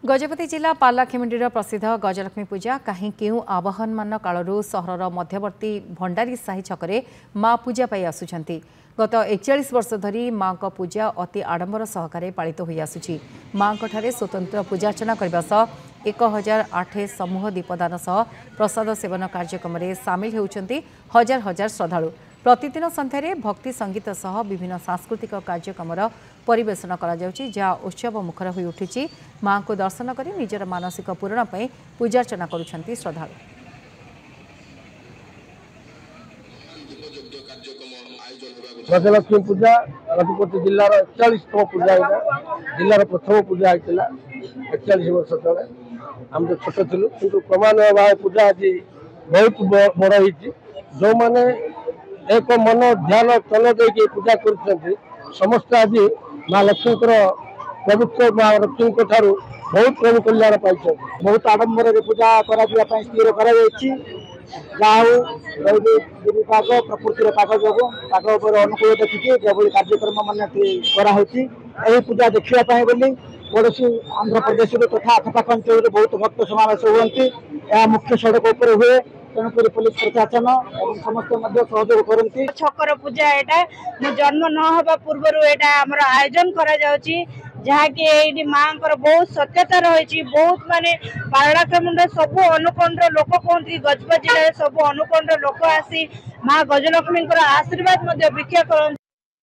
गजपति जिला पारलाखेमुंडी प्रसिद्ध गजलक्ष्मी पूजा कहीं क्यों आवाहन मान कालू सहर मध्यवर्ती भंडारी साही छकरे माँ पूजा पाई आसुछंती। गत 41 वर्ष धरी माँ को पूजा अति आडंबर सहकारे पालित होई आसुछि। माँ ठारे स्वतंत्र पूजार्चना करने सह 1008 समूह दीपदान सह प्रसाद सेवन कार्यक्रम में सामिल होउछंती हजार हजार श्रद्धालु। प्रतिदिन संध्यारे भक्ति संगीत सह विभिन्न सांस्कृतिक कार्यक्रम परिवेशन करा जाउछि, जहा उत्सव मुखर होई उठिछि। माँ को दर्शन करी निजर मानसिक पूरण पई पूजार्चना करुछंती श्रद्धालु। गजलक्ष्मी पूजा गजपति जिलार 41तम पूजा जिलार प्रथम पूजा होता 41 वर्ष तले आम तो छोट थिलु किंतु प्रमाण भाव पूजा आज बहुत बड़ होती। जो माने एक मन ध्यान तल दे पूजा कर समस्त आज माँ लक्ष्मी पवित्र माँ लक्ष्मी ठारू बहुत प्रभु कल्याण पाई बहुत आडंबर पूजा स्थिर कर पाग प्रकृतिर पाग जो पाग अनुकूल देखिए जो कार्यक्रम मान कराई पूजा देखापी बोली पड़ोशी आंध्र प्रदेश तथा आखपाख अंचल बहुत भक्त समावेश हुए। यह मुख्य सड़क उपर हुए तेणुक पुलिस प्रशासन और समस्त सहयोग करती। छकर पूजा यहाँ जन्म नहबा पूर्व आयोजन करा जहाँकि माँ बहुत सत्यता रही बहुत माने पारलाखेमुंड सब अनुकोण लोक कहते गजपति जिले सब अनुकोण लोक आसी माँ गजलक्ष्मी आशीर्वाद भिक्षा कर।